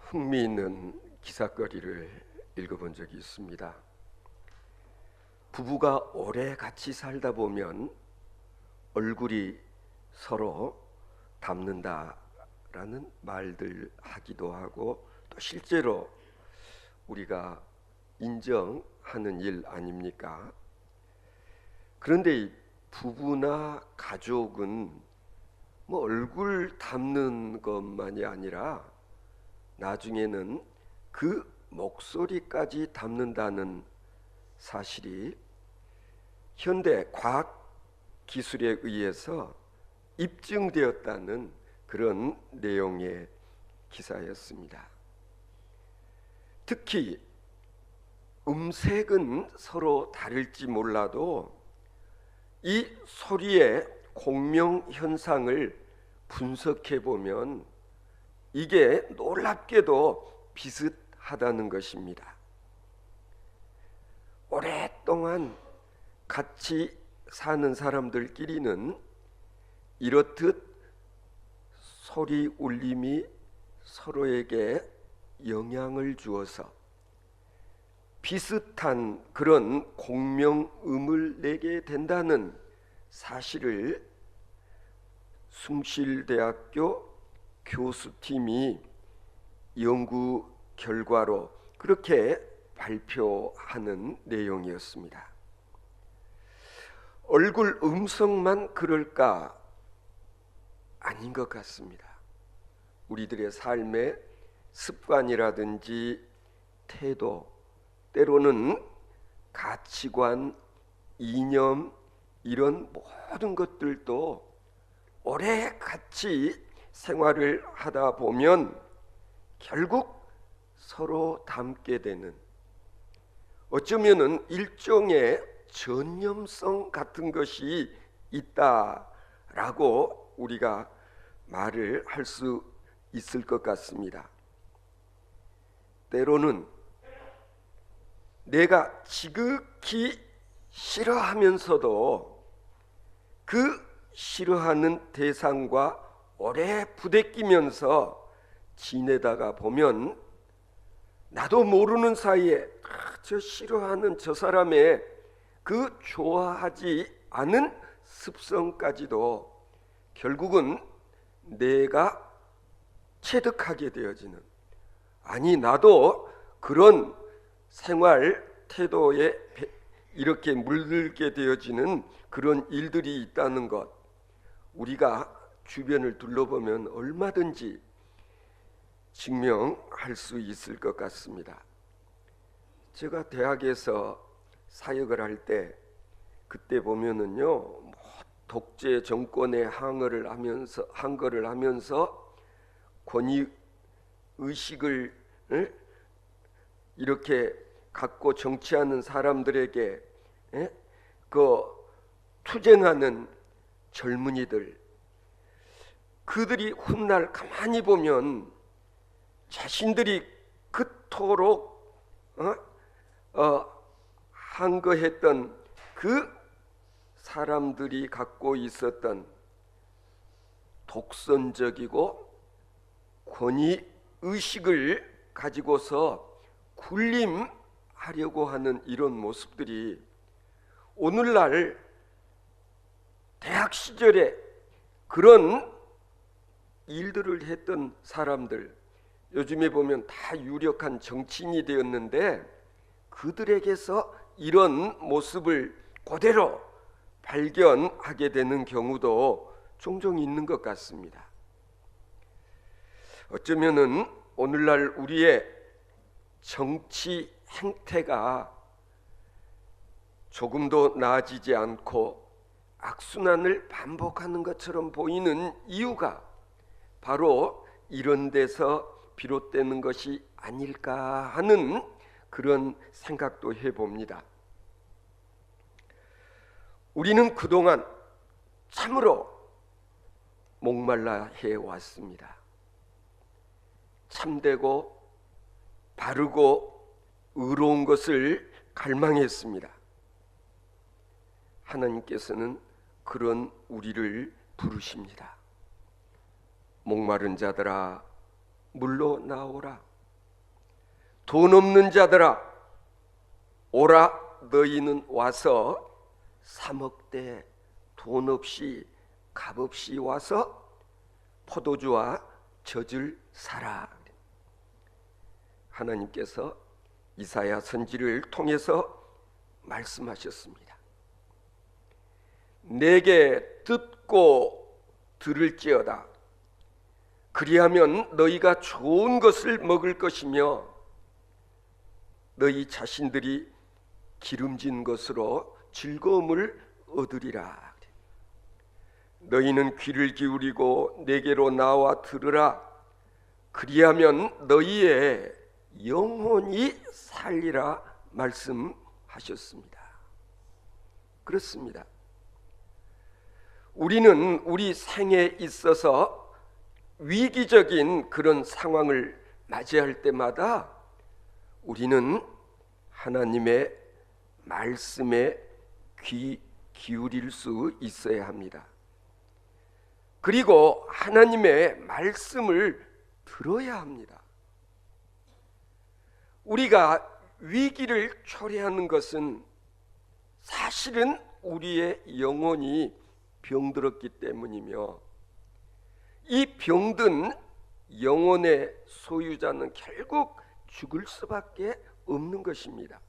흥미있는 기사거리를 읽어본 적이 있습니다. 부부가 오래 같이 살다 보면 얼굴이 서로 닮는다라는 말들 하기도 하고, 또 실제로 우리가 인정하는 일 아닙니까? 그런데 이 부부나 가족은 얼굴 닮는 것만이 아니라 나중에는 그 목소리까지 닮는다는 사실이 현대 과학 기술에 의해서 입증되었다는 그런 내용의 기사였습니다. 특히 음색은 서로 다를지 몰라도 이 소리의 공명 현상을 분석해 보면 이게 놀랍게도 비슷하다는 것입니다. 오랫동안 같이 사는 사람들끼리는 이렇듯 소리 울림이 서로에게 영향을 주어서 비슷한 그런 공명음을 내게 된다는 사실을 숭실대학교 교수팀이 연구 결과로 그렇게 발표하는 내용이었습니다. 얼굴 음성만 그럴까? 아닌 것 같습니다. 우리들의 삶의 습관이라든지 태도, 때로는 가치관, 이념, 이런 모든 것들도 오래 같이 생활을 하다 보면 결국 서로 닮게 되는, 어쩌면은 일종의 전염성 같은 것이 있다라고 우리가 말을 할 수 있을 것 같습니다. 때로는 내가 지극히 싫어하면서도 그 싫어하는 대상과 오래 부대끼면서 지내다가 보면 나도 모르는 사이에 저 싫어하는 저 사람의 그 좋아하지 않은 습성까지도 결국은 내가 체득하게 되어지는, 아니 나도 그런 생활 태도에 이렇게 물들게 되어지는 그런 일들이 있다는 것, 우리가 주변을 둘러보면 얼마든지 증명할 수 있을 것 같습니다. 제가 대학에서 사역을 할 때 그때 보면은요, 독재 정권의 항거를 하면서 권위 의식을 이렇게 갖고 정치하는 사람들에게 그 투쟁하는 젊은이들, 그들이 훗날 가만히 보면 자신들이 그토록 항거했던 그 사람들이 갖고 있었던 독선적이고 권위 의식을 가지고서 군림하려고 하는 이런 모습들이 오늘날 대학 시절에 그런 일들을 했던 사람들, 요즘에 보면 다 유력한 정치인이 되었는데 그들에게서 이런 모습을 그대로 발견하게 되는 경우도 종종 있는 것 같습니다. 어쩌면은 오늘날 우리의 정치 행태가 조금도 나아지지 않고 악순환을 반복하는 것처럼 보이는 이유가 바로 이런 데서 비롯되는 것이 아닐까 하는 그런 생각도 해봅니다. 우리는 그동안 참으로 목말라 해왔습니다. 참되고 바르고 의로운 것을 갈망했습니다. 하나님께서는 그런 우리를 부르십니다. 목마른 자들아 물로 나오라. 돈 없는 자들아 오라, 너희는 와서 사 먹되 돈 없이 값 없이 와서 포도주와 젖을 사라. 하나님께서 이사야 선지를 통해서 말씀하셨습니다. 내게 듣고 들을지어다. 그리하면 너희가 좋은 것을 먹을 것이며 너희 자신들이 기름진 것으로 즐거움을 얻으리라. 너희는 귀를 기울이고 내게로 나와 들으라. 그리하면 너희의 영혼이 살리라 말씀하셨습니다. 그렇습니다. 우리는 우리 생에 있어서 위기적인 그런 상황을 맞이할 때마다 우리는 하나님의 말씀에 귀 기울일 수 있어야 합니다. 그리고 하나님의 말씀을 들어야 합니다. 우리가 위기를 초래하는 것은 사실은 우리의 영혼이 병들었기 때문이며, 이 병든 영혼의 소유자는 결국 죽을 수밖에 없는 것입니다.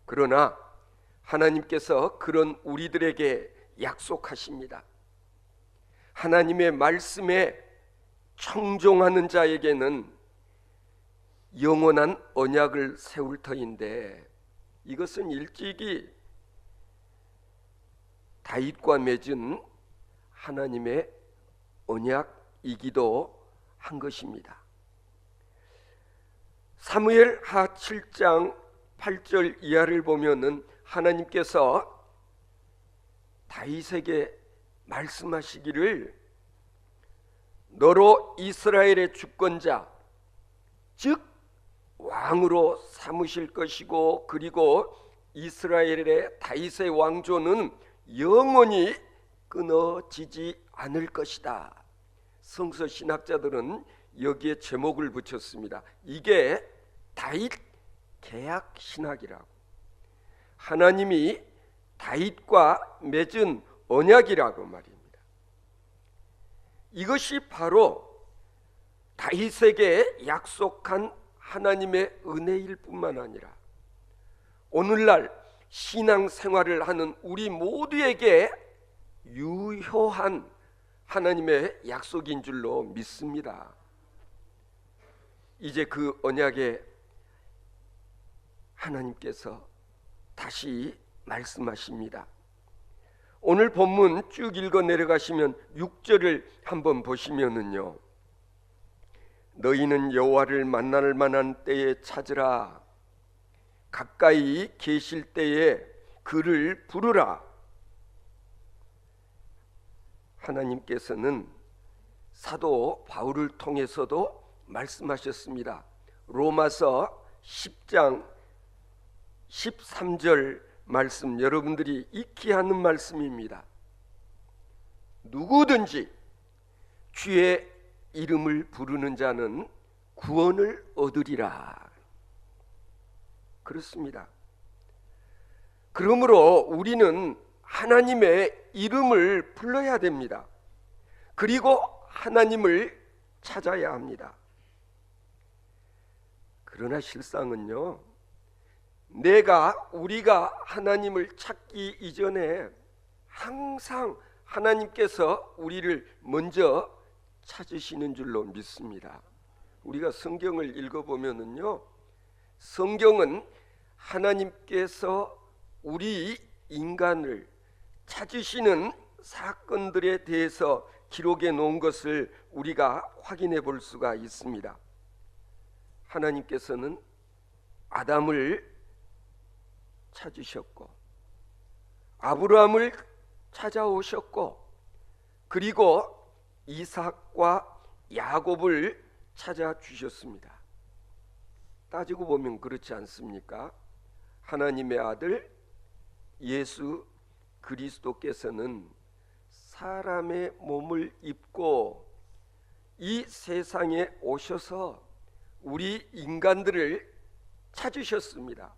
그러나 하나님께서 그런 우리들에게 약속하십니다. 하나님의 말씀에 청종하는 자에게는 영원한 언약을 세울 터인데, 이것은 일찍이 다윗과 맺은 하나님의 언약이기도 한 것입니다. 사무엘 하 7장 8절 이하를 보면은 하나님께서 다윗에게 말씀하시기를 너로 이스라엘의 주권자 즉 왕으로 삼으실 것이고, 그리고 이스라엘의 다윗의 왕조는 영원히 끊어지지 않을 것이다. 성서 신학자들은 여기에 제목을 붙였습니다. 이게 다윗 계약 신학이라고. 하나님이 다윗과 맺은 언약이라고 말입니다. 이것이 바로 다윗에게 약속한 하나님의 은혜일 뿐만 아니라 오늘날 신앙생활을 하는 우리 모두에게 유효한 하나님의 약속인 줄로 믿습니다. 이제 그 언약에 하나님께서 다시 말씀하십니다. 오늘 본문 쭉 읽어 내려가시면 6절을 한번 보시면은요, 너희는 여호와를 만날 만한 때에 찾으라. 가까이 계실 때에 그를 부르라. 하나님께서는 사도 바울을 통해서도 말씀하셨습니다. 로마서 10장 13절 말씀, 여러분들이 익히 하는 말씀입니다. 누구든지 주의 이름을 부르는 자는 구원을 얻으리라. 그렇습니다. 그러므로 우리는 하나님의 이름을 불러야 됩니다. 그리고 하나님을 찾아야 합니다. 그러나 실상은요, 우리가 하나님을 찾기 이전에 항상 하나님께서 우리를 먼저 찾으시는 줄로 믿습니다. 우리가 성경을 읽어보면은요, 성경은 하나님께서 우리 인간을 찾으시는 사건들에 대해서 기록해 놓은 것을 우리가 확인해 볼 수가 있습니다. 하나님께서는 아담을 찾으셨고, 아브라함을 찾아오셨고, 그리고 이삭과 야곱을 찾아주셨습니다. 따지고 보면 그렇지 않습니까? 하나님의 아들 예수 그리스도께서는 사람의 몸을 입고 이 세상에 오셔서 우리 인간들을 찾으셨습니다.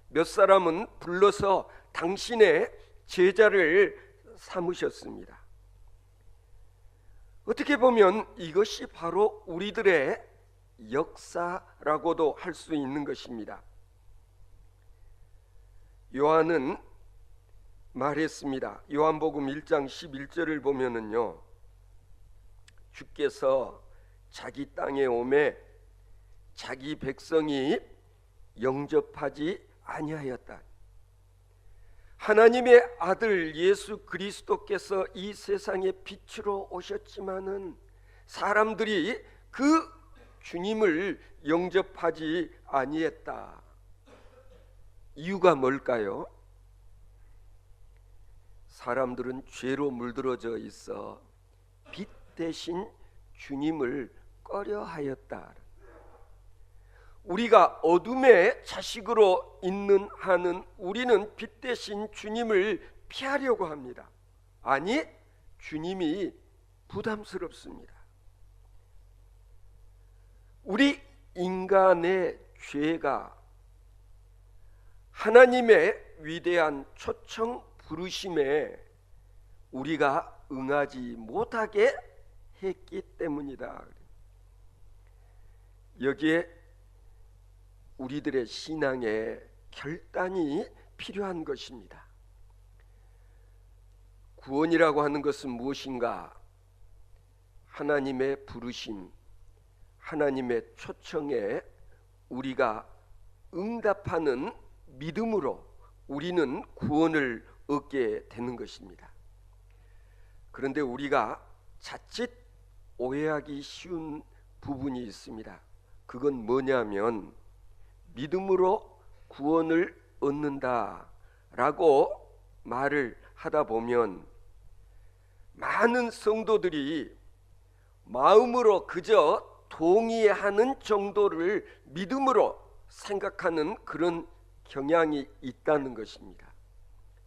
몇 사람은 불러서 당신의 제자를 삼으셨습니다. 어떻게 보면 이것이 바로 우리들의 역사라고도 할 수 있는 것입니다. 요한은 말했습니다. 요한복음 1장 11절을 보면은요, 주께서 자기 땅에 오매 자기 백성이 영접하지 아니하였다. 하나님의 아들 예수 그리스도께서 이 세상에 빛으로 오셨지만은 사람들이 그 주님을 영접하지 아니했다. 이유가 뭘까요? 사람들은 죄로 물들어져 있어 빛 대신 주님을 꺼려하였다. 우리가 어둠의 자식으로 있는 한은 우리는 빛 대신 주님을 피하려고 합니다. 아니, 주님이 부담스럽습니다. 우리 인간의 죄가 하나님의 위대한 초청 부르심에 우리가 응하지 못하게 했기 때문이다. 여기에 우리들의 신앙에 결단이 필요한 것입니다. 구원이라고 하는 것은 무엇인가? 하나님의 부르심, 하나님의 초청에 우리가 응답하는 믿음으로 우리는 구원을 얻게 되는 것입니다. 그런데 우리가 자칫 오해하기 쉬운 부분이 있습니다. 그건 뭐냐면 믿음으로 구원을 얻는다라고 말을 하다 보면 많은 성도들이 마음으로 그저 동의하는 정도를 믿음으로 생각하는 그런 경향이 있다는 것입니다.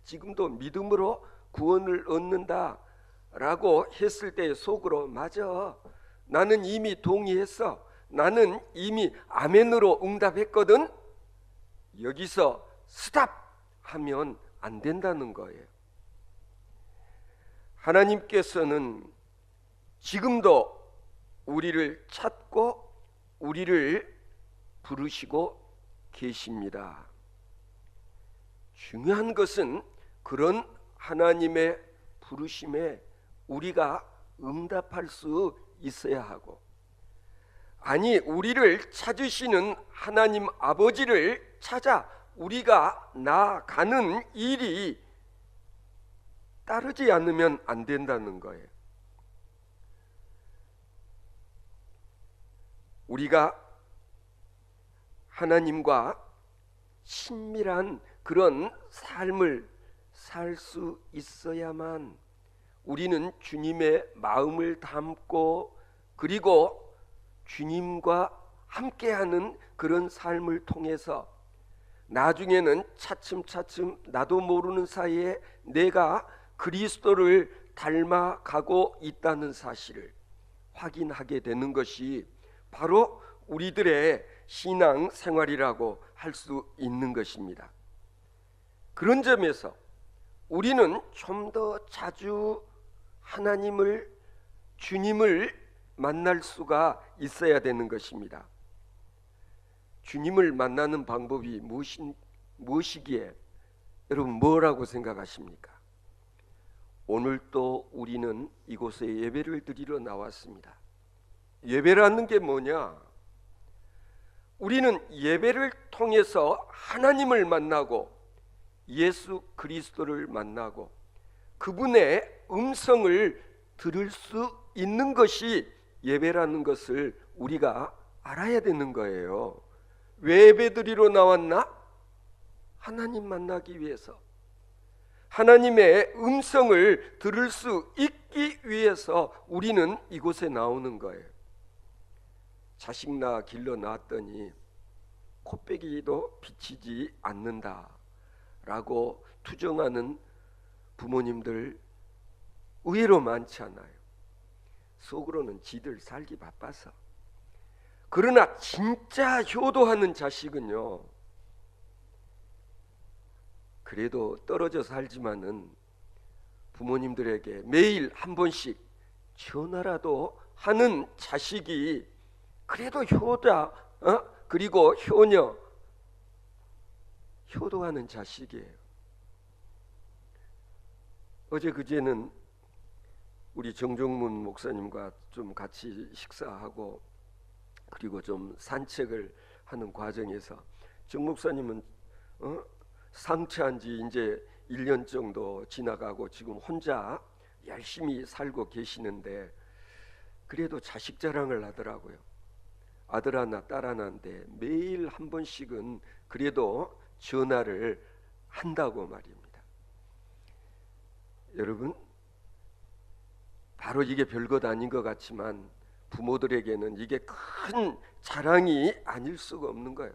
지금도 믿음으로 구원을 얻는다라고 했을 때 속으로 맞아, 나는 이미 동의했어, 나는 이미 아멘으로 응답했거든, 여기서 스탑 하면 안 된다는 거예요. 하나님께서는 지금도 우리를 찾고 우리를 부르시고 계십니다. 중요한 것은 그런 하나님의 부르심에 우리가 응답할 수 있어야 하고, 아니 우리를 찾으시는 하나님 아버지를 찾아 우리가 나아가는 일이 따르지 않으면 안 된다는 거예요. 우리가 하나님과 친밀한 그런 삶을 살 수 있어야만 우리는 주님의 마음을 담고 그리고 주님과 함께하는 그런 삶을 통해서 나중에는 차츰차츰 나도 모르는 사이에 내가 그리스도를 닮아가고 있다는 사실을 확인하게 되는 것이 바로 우리들의 신앙 생활이라고 할 수 있는 것입니다. 그런 점에서 우리는 좀 더 자주 하나님을, 주님을 만날 수가 있어야 되는 것입니다. 주님을 만나는 방법이 무엇이기에 여러분 뭐라고 생각하십니까? 오늘 또 우리는 이곳에 예배를 드리러 나왔습니다. 예배라는 게 뭐냐? 우리는 예배를 통해서 하나님을 만나고 예수 그리스도를 만나고 그분의 음성을 들을 수 있는 것이 예배라는 것을 우리가 알아야 되는 거예요. 왜 예배드리러 나왔나? 하나님 만나기 위해서, 하나님의 음성을 들을 수 있기 위해서 우리는 이곳에 나오는 거예요. 자식 낳아 길러 낳았더니 코빼기도 비치지 않는다라고 투정하는 부모님들 의외로 많지 않아요. 속으로는 지들 살기 바빠서. 그러나 진짜 효도하는 자식은요, 그래도 떨어져 살지만은 부모님들에게 매일 한 번씩 전화라도 하는 자식이 그래도 효자, 그리고 효녀, 효도하는 자식이에요. 어제 그제는 우리 정종문 목사님과 좀 같이 식사하고 그리고 좀 산책을 하는 과정에서 정 목사님은 상처한 지 이제 1년 정도 지나가고 지금 혼자 열심히 살고 계시는데 그래도 자식 자랑을 하더라고요. 아들 하나 딸 하나인데 매일 한 번씩은 그래도 전화를 한다고 말입니다. 여러분, 바로 이게 별것 아닌 것 같지만 부모들에게는 이게 큰 자랑이 아닐 수가 없는 거예요.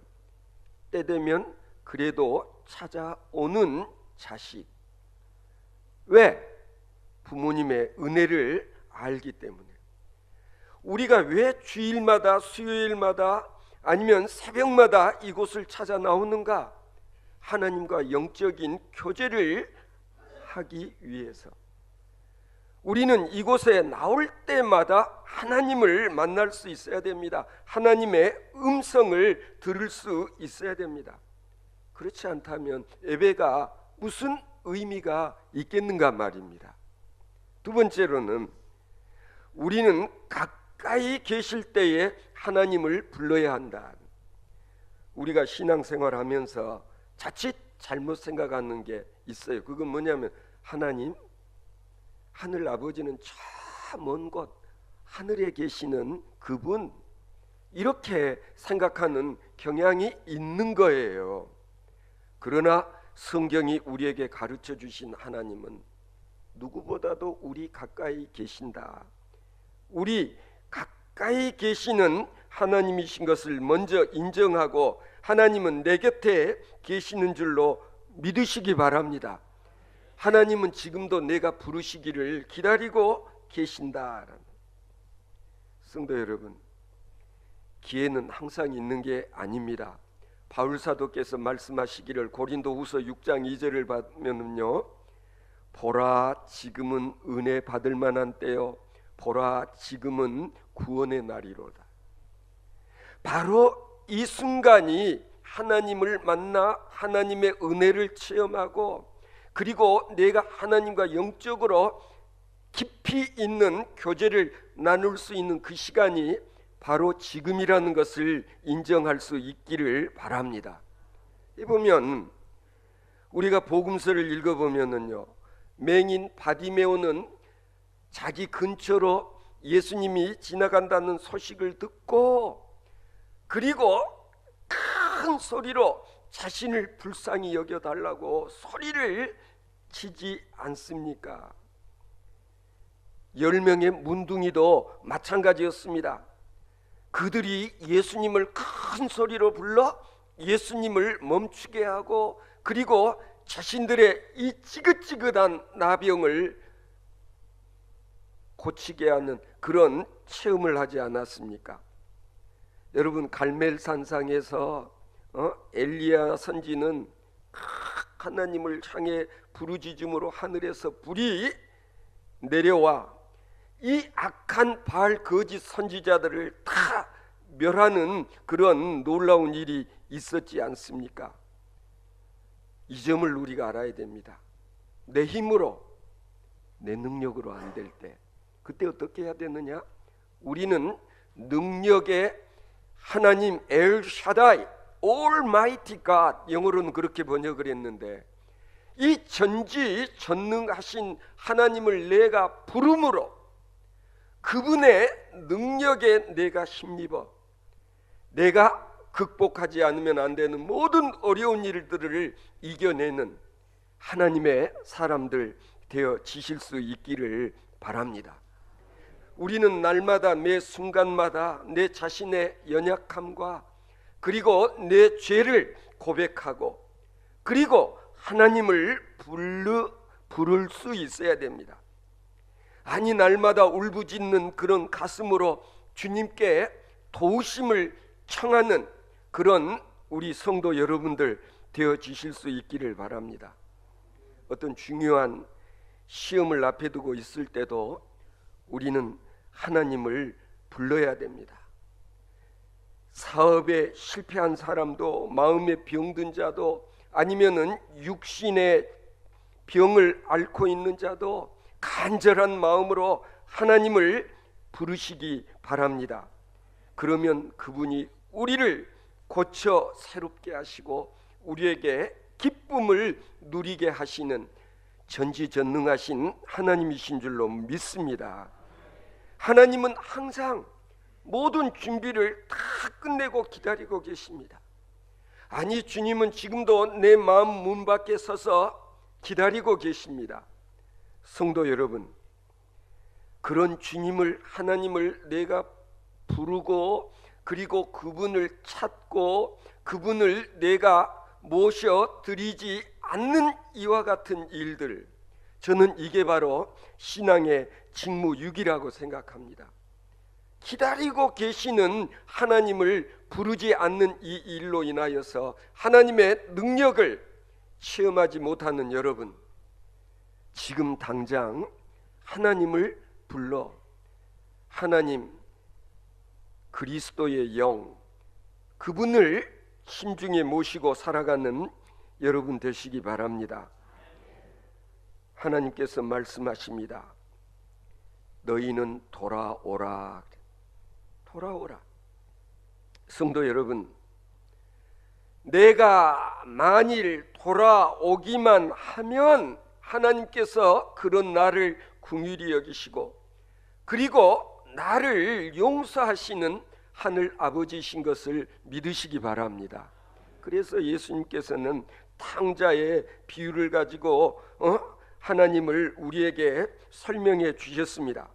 때 되면 그래도 찾아오는 자식. 왜? 부모님의 은혜를 알기 때문에. 우리가 왜 주일마다 수요일마다 아니면 새벽마다 이곳을 찾아 나오는가? 하나님과 영적인 교제를 하기 위해서. 우리는 이곳에 나올 때마다 하나님을 만날 수 있어야 됩니다. 하나님의 음성을 들을 수 있어야 됩니다. 그렇지 않다면 예배가 무슨 의미가 있겠는가 말입니다. 두 번째로는 우리는 가까이 계실 때에 하나님을 불러야 한다. 우리가 신앙생활하면서 자칫 잘못 생각하는 게 있어요. 그건 뭐냐면 하나님, 하늘 아버지는 저 먼 곳 하늘에 계시는 그분, 이렇게 생각하는 경향이 있는 거예요. 그러나 성경이 우리에게 가르쳐 주신 하나님은 누구보다도 우리 가까이 계신다. 우리 가까이 계시는 하나님이신 것을 먼저 인정하고 하나님은 내 곁에 계시는 줄로 믿으시기 바랍니다. 하나님은 지금도 내가 부르시기를 기다리고 계신다. 성도 여러분, 기회는 항상 있는 게 아닙니다. 바울 사도께서 말씀하시기를 고린도후서 6장 2절을 보면은요, 보라 지금은 은혜 받을 만한 때요, 보라 지금은 구원의 날이로다. 바로 이 순간이 하나님을 만나 하나님의 은혜를 체험하고 그리고 내가 하나님과 영적으로 깊이 있는 교제를 나눌 수 있는 그 시간이 바로 지금이라는 것을 인정할 수 있기를 바랍니다. 이 보면 우리가 복음서를 읽어보면은요, 맹인 바디메오는 자기 근처로 예수님이 지나간다는 소식을 듣고 그리고 큰 소리로 자신을 불쌍히 여겨달라고 소리를 치지 않습니까? 10명의 문둥이도 마찬가지였습니다. 그들이 예수님을 큰 소리로 불러 예수님을 멈추게 하고 그리고 자신들의 이 지긋지긋한 나병을 고치게 하는 그런 체험을 하지 않았습니까? 여러분, 갈멜산상에서 엘리야 선지는 하나님을 향해 부르짖음으로 하늘에서 불이 내려와 이 악한 바알 거짓 선지자들을 다 멸하는 그런 놀라운 일이 있었지 않습니까? 이 점을 우리가 알아야 됩니다. 내 힘으로, 내 능력으로 안 될 때 그때 어떻게 해야 되느냐? 우리는 능력의 하나님 엘 샤다이, Almighty God, 영어로는 그렇게 번역을 했는데 이 전지전능하신 하나님을 내가 부름으로 그분의 능력에 내가 힘입어 내가 극복하지 않으면 안 되는 모든 어려운 일들을 이겨내는 하나님의 사람들 되어지실 수 있기를 바랍니다. 우리는 날마다 매 순간마다 내 자신의 연약함과 그리고 내 죄를 고백하고 그리고 하나님을 부를 수 있어야 됩니다. 아니, 날마다 울부짖는 그런 가슴으로 주님께 도우심을 청하는 그런 우리 성도 여러분들 되어지실 수 있기를 바랍니다. 어떤 중요한 시험을 앞에 두고 있을 때도 우리는 하나님을 불러야 됩니다. 사업에 실패한 사람도, 마음에 병든 자도, 아니면은 육신의 병을 앓고 있는 자도 간절한 마음으로 하나님을 부르시기 바랍니다. 그러면 그분이 우리를 고쳐 새롭게 하시고 우리에게 기쁨을 누리게 하시는 전지전능하신 하나님이신 줄로 믿습니다. 하나님은 항상 모든 준비를 다 끝내고 기다리고 계십니다. 아니, 주님은 지금도 내 마음 문 밖에 서서 기다리고 계십니다. 성도 여러분, 그런 주님을, 하나님을 내가 부르고 그리고 그분을 찾고 그분을 내가 모셔 드리지 않는 이와 같은 일들, 저는 이게 바로 신앙의 직무유기라고 생각합니다. 기다리고 계시는 하나님을 부르지 않는 이 일로 인하여서 하나님의 능력을 체험하지 못하는 여러분, 지금 당장 하나님을 불러 하나님, 그리스도의 영, 그분을 심중에 모시고 살아가는 여러분 되시기 바랍니다. 하나님께서 말씀하십니다. 너희는 돌아오라. 돌아오라. 성도 여러분, 내가 만일 돌아오기만 하면 하나님께서 그런 나를 긍휼히 여기시고 그리고 나를 용서하시는 하늘 아버지신 것을 믿으시기 바랍니다. 그래서 예수님께서는 탕자의 비유를 가지고 하나님을 우리에게 설명해 주셨습니다.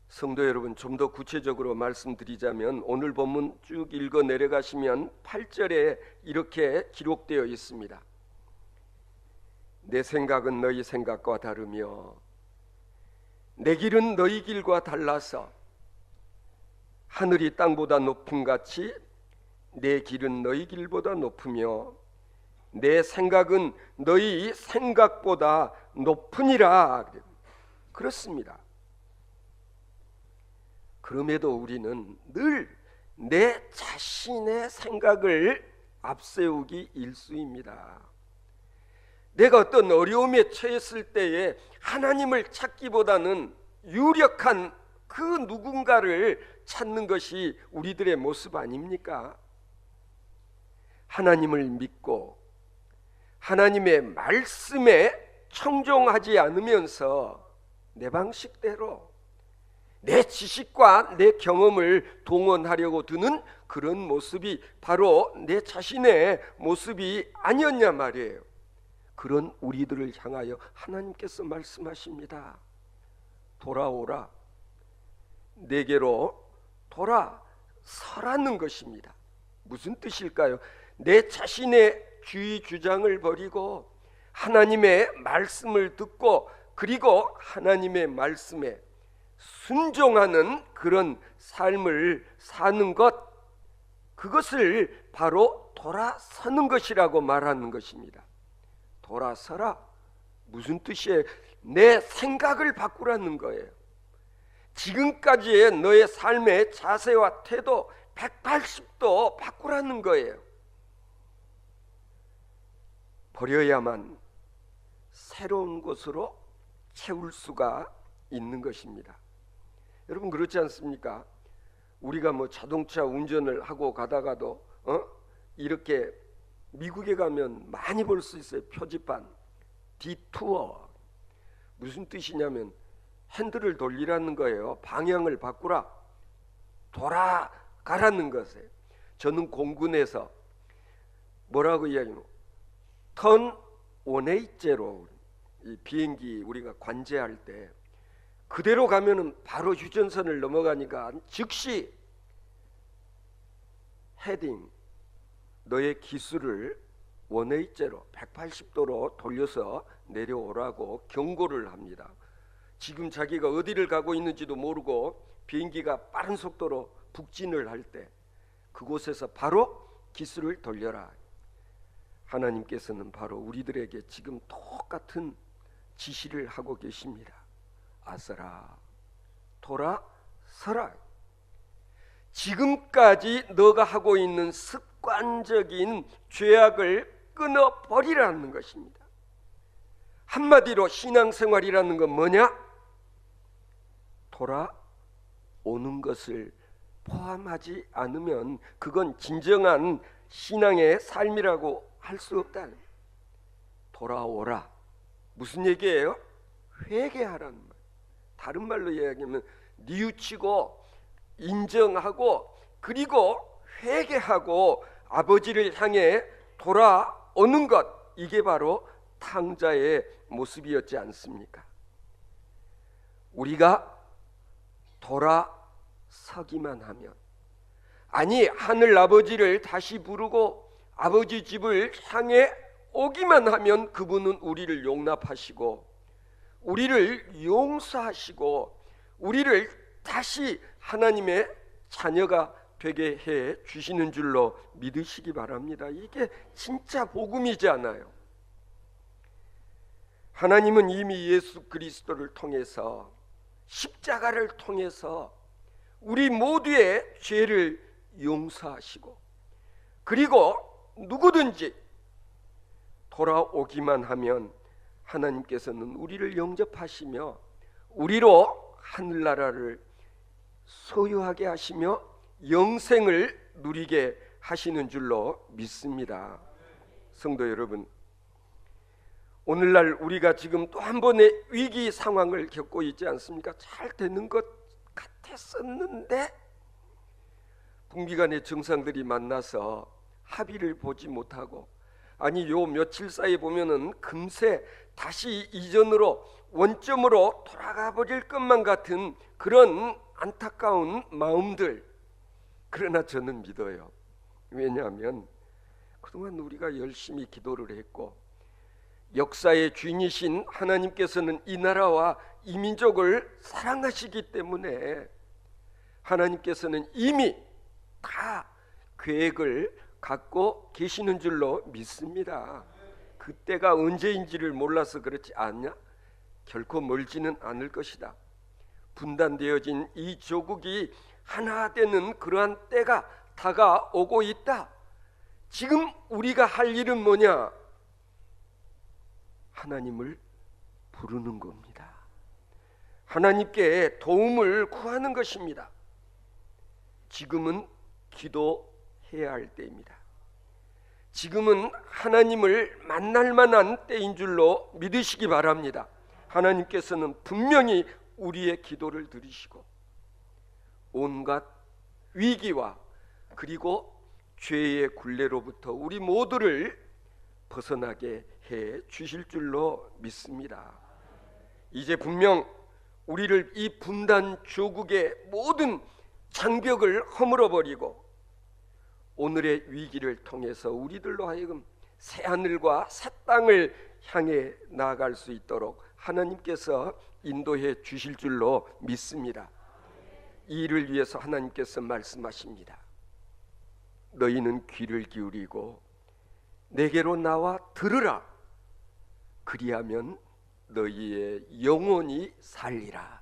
성도 여러분, 좀 더 구체적으로 말씀드리자면 오늘 본문 쭉 읽어 내려가시면 8절에 이렇게 기록되어 있습니다. 내 생각은 너희 생각과 다르며 내 길은 너희 길과 달라서 하늘이 땅보다 높음 같이 내 길은 너희 길보다 높으며 내 생각은 너희 생각보다 높으니라. 그렇습니다. 그럼에도 우리는 늘 내 자신의 생각을 앞세우기 일쑤입니다. 내가 어떤 어려움에 처했을 때에 하나님을 찾기보다는 유력한 그 누군가를 찾는 것이 우리들의 모습 아닙니까? 하나님을 믿고 하나님의 말씀에 청종하지 않으면서 내 방식대로 내 지식과 내 경험을 동원하려고 드는 그런 모습이 바로 내 자신의 모습이 아니었냐 말이에요. 그런 우리들을 향하여 하나님께서 말씀하십니다. 돌아오라. 내게로 돌아서라는 것입니다. 무슨 뜻일까요? 내 자신의 주의 주장을 버리고 하나님의 말씀을 듣고 그리고 하나님의 말씀에 순종하는 그런 삶을 사는 것, 그것을 바로 돌아서는 것이라고 말하는 것입니다. 돌아서라. 무슨 뜻이에요? 내 생각을 바꾸라는 거예요. 지금까지의 너의 삶의 자세와 태도 180도 바꾸라는 거예요. 버려야만 새로운 것으로 채울 수가 있는 것입니다. 여러분, 그렇지 않습니까? 우리가 뭐 자동차 운전을 하고 가다가도 이렇게 미국에 가면 많이 볼 수 있어요. 표지판 디투어. 무슨 뜻이냐면 핸들을 돌리라는 거예요. 방향을 바꾸라, 돌아가라는 것이에요. 저는 공군에서 뭐라고 이야기해요? 턴 원웨이제로, 이 비행기 우리가 관제할 때 그대로 가면은 바로 휴전선을 넘어가니까 즉시 헤딩, 너의 기술을 원웨이제로 180도로 돌려서 내려오라고 경고를 합니다. 지금 자기가 어디를 가고 있는지도 모르고 비행기가 빠른 속도로 북진을 할 때 그곳에서 바로 기술을 돌려라. 하나님께서는 바로 우리들에게 지금 똑같은 지시를 하고 계십니다. 아서라, 돌아서라. 지금까지 너가 하고 있는 습관적인 죄악을 끊어버리라는 것입니다. 한마디로 신앙생활이라는 건 뭐냐? 돌아오는 것을 포함하지 않으면 그건 진정한 신앙의 삶이라고 할 수 없다. 돌아오라. 무슨 얘기예요? 회개하라는 말. 다른 말로 이야기하면 뉘우치고 인정하고 그리고 회개하고 아버지를 향해 돌아오는 것, 이게 바로 탕자의 모습이었지 않습니까? 우리가 돌아서기만 하면, 아니 하늘 아버지를 다시 부르고 아버지 집을 향해 오기만 하면 그분은 우리를 용납하시고 우리를 용서하시고 우리를 다시 하나님의 자녀가 되게 해 주시는 줄로 믿으시기 바랍니다. 이게 진짜 복음이지 않아요? 하나님은 이미 예수 그리스도를 통해서, 십자가를 통해서 우리 모두의 죄를 용서하시고 그리고 누구든지 돌아오기만 하면 하나님께서는 우리를 영접하시며 우리로 하늘나라를 소유하게 하시며 영생을 누리게 하시는 줄로 믿습니다. 성도 여러분, 오늘날 우리가 지금 또 한 번의 위기 상황을 겪고 있지 않습니까? 잘 되는 것 같았었는데 북미간의 정상들이 만나서 합의를 보지 못하고, 아니 요 며칠 사이에 보면은 금세 다시 이전으로 원점으로 돌아가 버릴 것만 같은 그런 안타까운 마음들. 그러나 저는 믿어요. 왜냐하면 그동안 우리가 열심히 기도를 했고 역사의 주인이신 하나님께서는 이 나라와 이 민족을 사랑하시기 때문에 하나님께서는 이미 다 계획을 갖고 계시는 줄로 믿습니다. 그때가 언제인지를 몰라서 그렇지 않냐? 결코 멀지는 않을 것이다. 분단되어진 이 조국이 하나 되는 그러한 때가 다가오고 있다. 지금 우리가 할 일은 뭐냐? 하나님을 부르는 겁니다. 하나님께 도움을 구하는 것입니다. 지금은 기도해야 할 때입니다. 지금은 하나님을 만날 만한 때인 줄로 믿으시기 바랍니다. 하나님께서는 분명히 우리의 기도를 들으시고 온갖 위기와 그리고 죄의 굴레로부터 우리 모두를 벗어나게 해 주실 줄로 믿습니다. 이제 분명 우리를 이 분단 조국의 모든 장벽을 허물어버리고 오늘의 위기를 통해서 우리들로 하여금 새 하늘과 새 땅을 향해 나아갈 수 있도록 하나님께서 인도해 주실 줄로 믿습니다. 이 일을 위해서 하나님께서 말씀하십니다. 너희는 귀를 기울이고 내게로 나와 들으라. 그리하면 너희의 영혼이 살리라.